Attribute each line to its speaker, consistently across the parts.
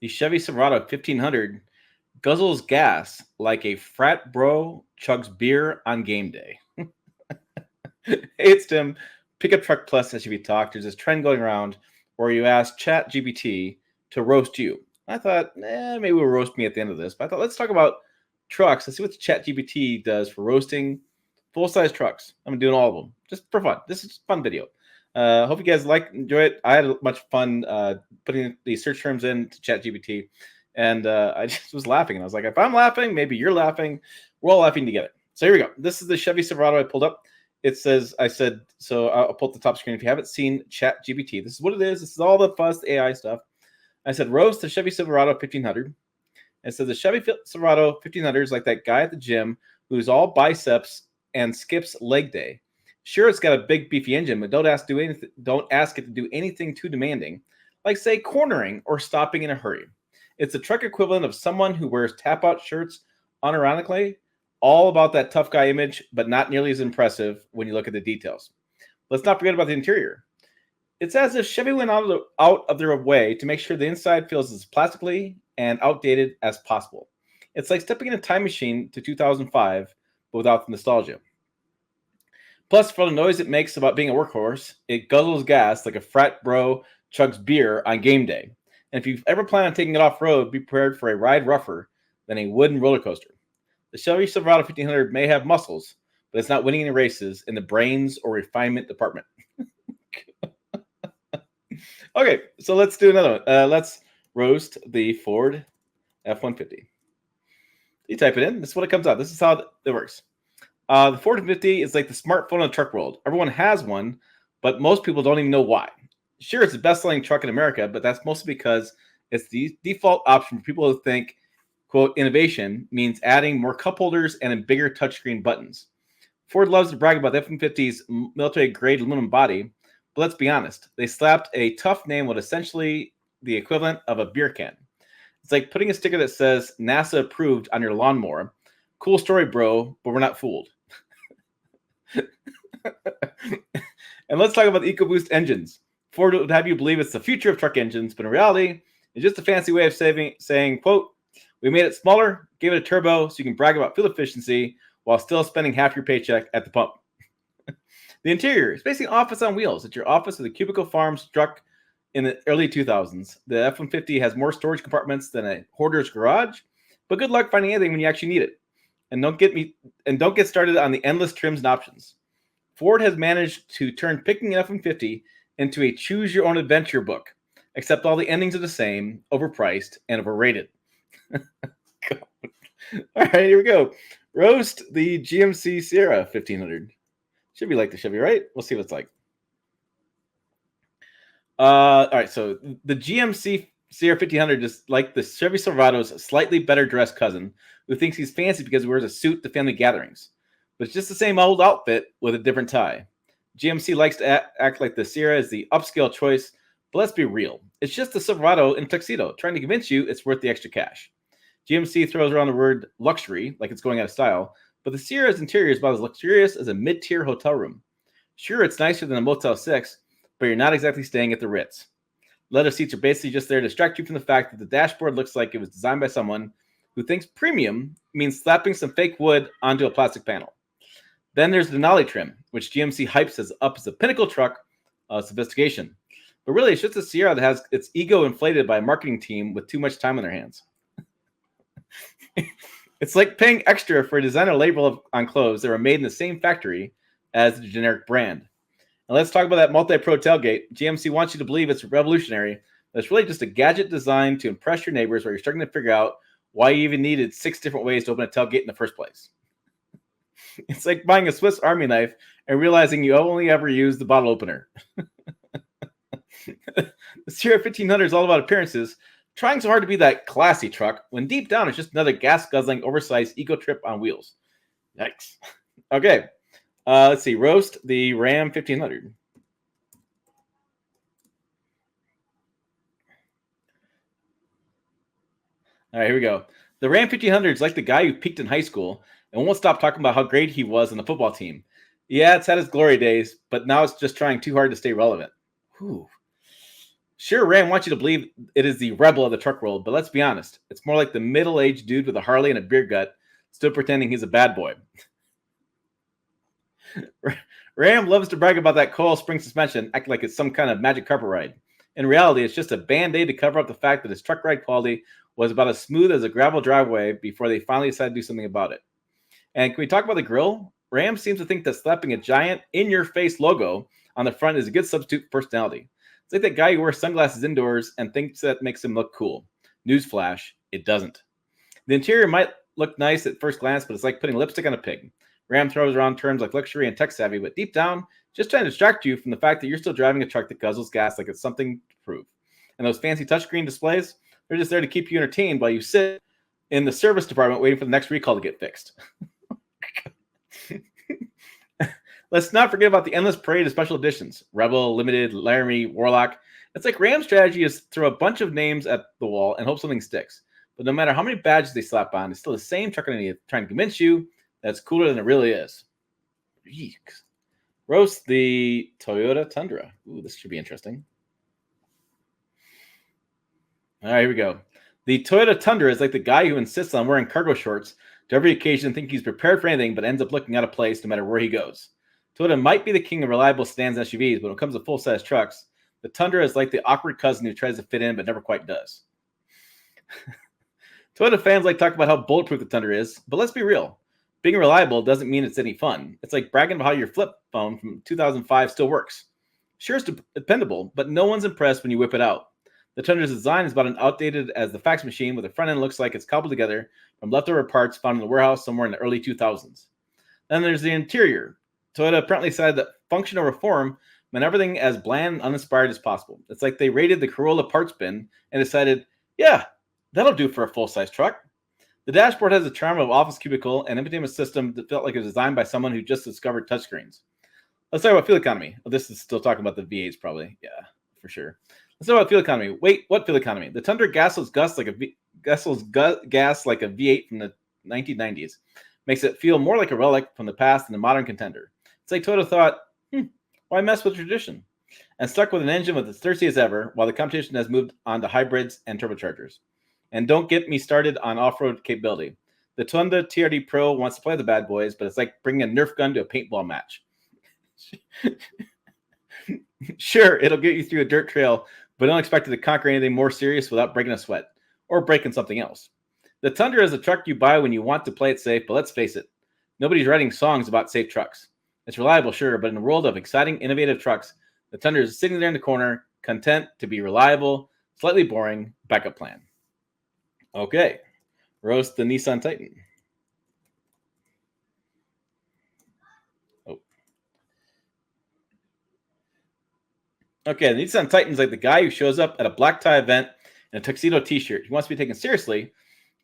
Speaker 1: The Chevy Silverado 1500 guzzles gas like a frat bro chugs beer on game day. Hey, it's Tim. Pickup Truck Plus SUV Talk. There's this trend going around where you ask ChatGPT to roast you. I thought, maybe we'll roast me at the end of this. But I thought, let's talk about trucks. Let's see what the ChatGPT does for roasting full-size trucks. I'm doing all of them just for fun. This is a fun video. Hope you guys enjoy it. I had much fun putting the search terms into ChatGPT, and I just was laughing. And I was like, if I'm laughing, maybe you're laughing. We're all laughing together. So here we go. This is the Chevy Silverado I pulled up. It says, so I'll pull up the top screen. If you haven't seen ChatGPT, this is what it is. This is all the fuzz AI stuff. I said, roast the Chevy Silverado 1500. And so the Chevy Silverado 1500 is like that guy at the gym who's all biceps and skips leg day. Sure, it's got a big beefy engine, but don't ask it to do anything too demanding, like say cornering or stopping in a hurry. It's the truck equivalent of someone who wears tap-out shirts unironically, all about that tough guy image, but not nearly as impressive when you look at the details. Let's not forget about the interior. It's as if Chevy went out of their way to make sure the inside feels as plastically and outdated as possible. It's like stepping in a time machine to 2005, but without the nostalgia. Plus, for the noise it makes about being a workhorse, it guzzles gas like a frat bro chugs beer on game day. And if you've ever planned on taking it off-road, be prepared for a ride rougher than a wooden roller coaster. The Chevy Silverado 1500 may have muscles, but it's not winning any races in the brains or refinement department. Okay, so let's do another one. Let's roast the Ford F-150. You type it in. This is what it comes out. This is how it works. The Ford F-150 is like the smartphone in the truck world. Everyone has one, but most people don't even know why. Sure, it's the best-selling truck in America, but that's mostly because it's the default option for people who think, quote, innovation means adding more cup holders and a bigger touchscreen buttons. Ford loves to brag about the F-150's military-grade aluminum body, but let's be honest. They slapped a tough name with essentially the equivalent of a beer can. It's like putting a sticker that says NASA approved on your lawnmower. Cool story, bro, but we're not fooled. And let's talk about the EcoBoost engines. Ford would have you believe it's the future of truck engines, but in reality, it's just a fancy way of saying, quote, we made it smaller, gave it a turbo so you can brag about fuel efficiency while still spending half your paycheck at the pump. The interior is basically an office on wheels. It's your office with a cubicle farm struck in the early 2000s. The F-150 has more storage compartments than a hoarder's garage, but good luck finding anything when you actually need it. And don't get started on the endless trims and options. Ford has managed to turn picking an F-150 into a choose-your-own-adventure book, except all the endings are the same, overpriced, and overrated. All right, here we go. Roast the GMC Sierra 1500. Should be like the Chevy, right? We'll see what it's like. All right, so the GMC Sierra 1500 is like the Chevy Silverado's slightly better dressed cousin who thinks he's fancy because he wears a suit to family gatherings. But it's just the same old outfit with a different tie. GMC likes to act like the Sierra is the upscale choice, but let's be real. It's just the Silverado in a tuxedo, trying to convince you it's worth the extra cash. GMC throws around the word luxury like it's going out of style, but the Sierra's interior is about as luxurious as a mid-tier hotel room. Sure, it's nicer than a Motel 6, but you're not exactly staying at the Ritz. Leather seats are basically just there to distract you from the fact that the dashboard looks like it was designed by someone who thinks premium means slapping some fake wood onto a plastic panel. Then there's the Denali trim, which GMC hypes up as a pinnacle truck of sophistication. But really, it's just a Sierra that has its ego inflated by a marketing team with too much time on their hands. It's like paying extra for a designer label on clothes that were made in the same factory as the generic brand. And let's talk about that multi-pro tailgate. GMC wants you to believe it's revolutionary, but it's really just a gadget designed to impress your neighbors while you're starting to figure out why you even needed 6 different ways to open a tailgate in the first place. It's like buying a Swiss Army knife and realizing you only ever use the bottle opener. The Sierra 1500 is all about appearances, trying so hard to be that classy truck when deep down it's just another gas-guzzling, oversized eco trip on wheels. Yikes. Okay, let's see. Roast the Ram 1500. All right, here we go. The Ram 1500 is like the guy who peaked in high school and won't stop talking about how great he was on the football team. Yeah, it's had its glory days, but now it's just trying too hard to stay relevant. Whew. Sure, Ram wants you to believe it is the rebel of the truck world, but let's be honest. It's more like the middle-aged dude with a Harley and a beer gut, still pretending he's a bad boy. Ram loves to brag about that coil spring suspension, acting like it's some kind of magic carpet ride. In reality, it's just a band-aid to cover up the fact that his truck ride quality was about as smooth as a gravel driveway before they finally decided to do something about it. And can we talk about the grill? Ram seems to think that slapping a giant in-your-face logo on the front is a good substitute for personality. It's like that guy who wears sunglasses indoors and thinks that makes him look cool. Newsflash, it doesn't. The interior might look nice at first glance, but it's like putting lipstick on a pig. Ram throws around terms like luxury and tech savvy, but deep down, just trying to distract you from the fact that you're still driving a truck that guzzles gas like it's something to prove. And those fancy touchscreen displays, they're just there to keep you entertained while you sit in the service department waiting for the next recall to get fixed. Let's not forget about the endless parade of special editions. Rebel, Limited, Laramie, Warlock. It's like Ram's strategy is throw a bunch of names at the wall and hope something sticks. But no matter how many badges they slap on, it's still the same truck underneath, trying to convince you that's cooler than it really is. Yeeks. Roast the Toyota Tundra. Ooh, this should be interesting. All right, here we go. The Toyota Tundra is like the guy who insists on wearing cargo shorts to every occasion, think he's prepared for anything, but ends up looking out of place no matter where he goes. Toyota might be the king of reliable sedans and SUVs, but when it comes to full-size trucks, the Tundra is like the awkward cousin who tries to fit in but never quite does. Toyota fans like talk about how bulletproof the Tundra is, but let's be real. Being reliable doesn't mean it's any fun. It's like bragging about how your flip phone from 2005 still works. Sure, it's dependable, but no one's impressed when you whip it out. The Tundra's design is about as outdated as the fax machine, with the front end looks like it's cobbled together from leftover parts found in the warehouse somewhere in the early 2000s. Then there's the interior. Toyota apparently decided that function over form meant everything as bland and uninspired as possible. It's like they raided the Corolla parts bin and decided, yeah, that'll do for a full-size truck. The dashboard has the charm of office cubicle and infotainment system that felt like it was designed by someone who just discovered touchscreens. Let's talk about fuel economy. Oh, this is still talking about the V8s probably. Yeah, for sure. Let's talk about fuel economy. Wait, what fuel economy? The Tundra guzzles gas like a V8 from the 1990s. Makes it feel more like a relic from the past than a modern contender. It's like Toyota thought, why mess with tradition? And stuck with an engine with as thirsty as ever, while the competition has moved on to hybrids and turbochargers. And don't get me started on off-road capability. The Tundra TRD Pro wants to play the bad boys, but it's like bringing a Nerf gun to a paintball match. Sure, it'll get you through a dirt trail, but don't expect it to conquer anything more serious without breaking a sweat or breaking something else. The Tundra is a truck you buy when you want to play it safe, but let's face it, nobody's writing songs about safe trucks. It's reliable, sure, but in the world of exciting, innovative trucks, the Tundra is sitting there in the corner, content to be reliable, slightly boring, backup plan. Okay, roast the Nissan Titan. Oh. Okay, the Nissan Titan's like the guy who shows up at a black tie event in a tuxedo t-shirt. He wants to be taken seriously,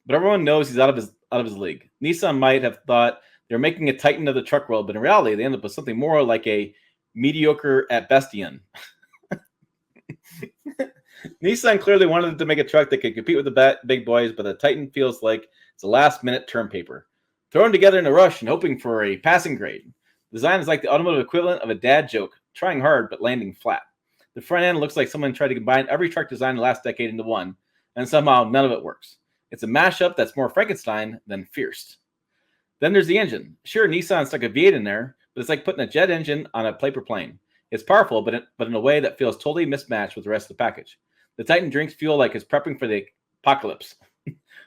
Speaker 1: but everyone knows he's out of his league. Nissan might have thought they're making a Titan of the truck world, but in reality, they end up with something more like a mediocre at bestian. Nissan clearly wanted to make a truck that could compete with the big boys, but the Titan feels like it's a last-minute term paper, thrown together in a rush and hoping for a passing grade. Design is like the automotive equivalent of a dad joke, trying hard but landing flat. The front end looks like someone tried to combine every truck design in the last decade into one, and somehow none of it works. It's a mashup that's more Frankenstein than fierce. Then there's the engine. Sure, Nissan stuck a V8 in there, but it's like putting a jet engine on a paper plane. It's powerful, but in a way that feels totally mismatched with the rest of the package. The Titan drinks fuel like it's prepping for the apocalypse.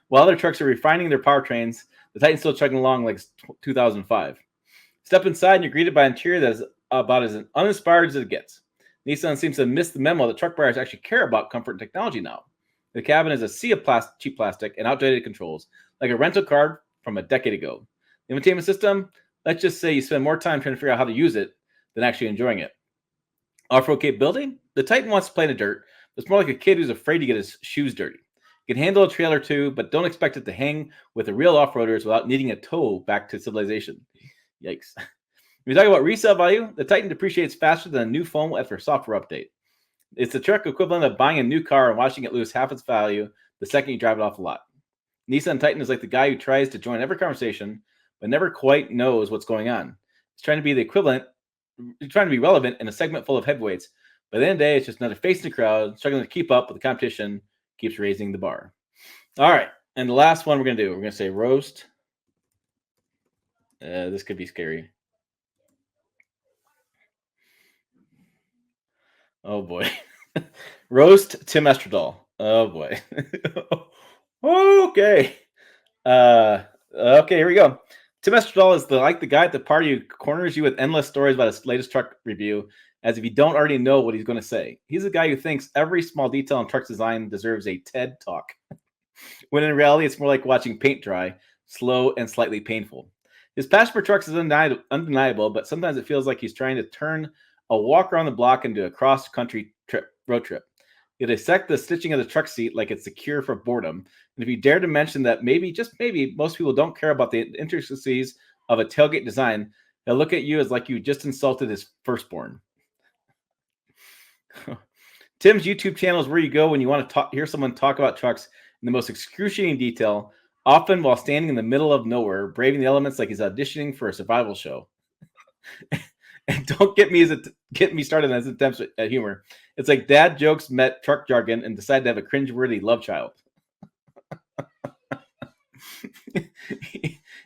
Speaker 1: While other trucks are refining their powertrains, the Titan's still chugging along like 2005. Step inside and you're greeted by an interior that is about as uninspired as it gets. Nissan seems to have missed the memo that truck buyers actually care about comfort and technology now. The cabin is a sea of cheap plastic and outdated controls, like a rental car from a decade ago. The infotainment system, let's just say you spend more time trying to figure out how to use it than actually enjoying it. Off-road capability? The Titan wants to play in the dirt, but it's more like a kid who's afraid to get his shoes dirty. You can handle a trail or two, but don't expect it to hang with the real off-roaders without needing a tow back to civilization. Yikes. When we talk about resale value, the Titan depreciates faster than a new phone after a software update. It's the truck equivalent of buying a new car and watching it lose half its value the second you drive it off the lot. Nissan Titan is like the guy who tries to join every conversation, but never quite knows what's going on. He's trying to be relevant in a segment full of heavyweights, By the end of the day, it's just another face in the crowd, struggling to keep up with the competition, keeps raising the bar. All right. And the last one we're going to do, we're going to say roast. This could be scary. Oh, boy. Roast Tim Esterdahl. Oh, boy. Okay. Okay, here we go. Tim Esterdahl is like the guy at the party who corners you with endless stories about his latest truck review, as if you don't already know what he's going to say. He's the guy who thinks every small detail in truck's design deserves a TED talk, when in reality, it's more like watching paint dry, slow and slightly painful. His passion for trucks is undeniable, but sometimes it feels like he's trying to turn a walk around the block into a cross-country road trip. You dissect the stitching of the truck seat like it's the cure for boredom. And if you dare to mention that maybe, just maybe, most people don't care about the intricacies of a tailgate design, they'll look at you as like you just insulted his firstborn. Tim's YouTube channel is where you go when you want to hear someone talk about trucks in the most excruciating detail, often while standing in the middle of nowhere, braving the elements like he's auditioning for a survival show. And don't get me started on his attempts at humor. It's like dad jokes met truck jargon and decided to have a cringeworthy love child.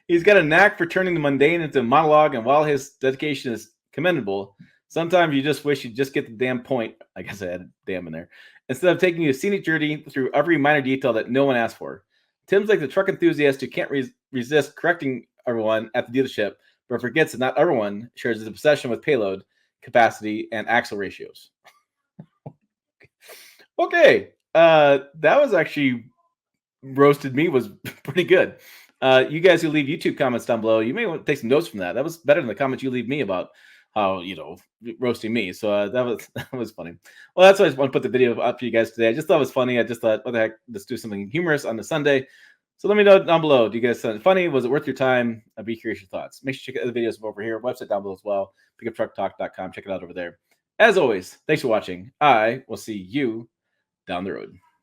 Speaker 1: He's got a knack for turning the mundane into a monologue, and while his dedication is commendable, sometimes you just wish you'd just get the damn point. I guess I had damn in there. Instead of taking you a scenic journey through every minor detail that no one asked for. Tim's like the truck enthusiast who can't resist correcting everyone at the dealership, but forgets that not everyone shares his obsession with payload, capacity, and axle ratios. Okay. That was actually roasted me was pretty good. You guys who leave YouTube comments down below, you may want to take some notes from that. That was better than the comments you leave me about how, roasting me. So that was funny. Well, that's why I just want to put the video up for you guys today. I just thought it was funny. I just thought, what the heck, let's do something humorous on the Sunday. So let me know down below. Do you guys find it funny? Was it worth your time? I'd be curious your thoughts. Make sure you check out the videos over here. Website down below as well. Pickuptrucktalk.com. Check it out over there. As always, thanks for watching. I will see you down the road.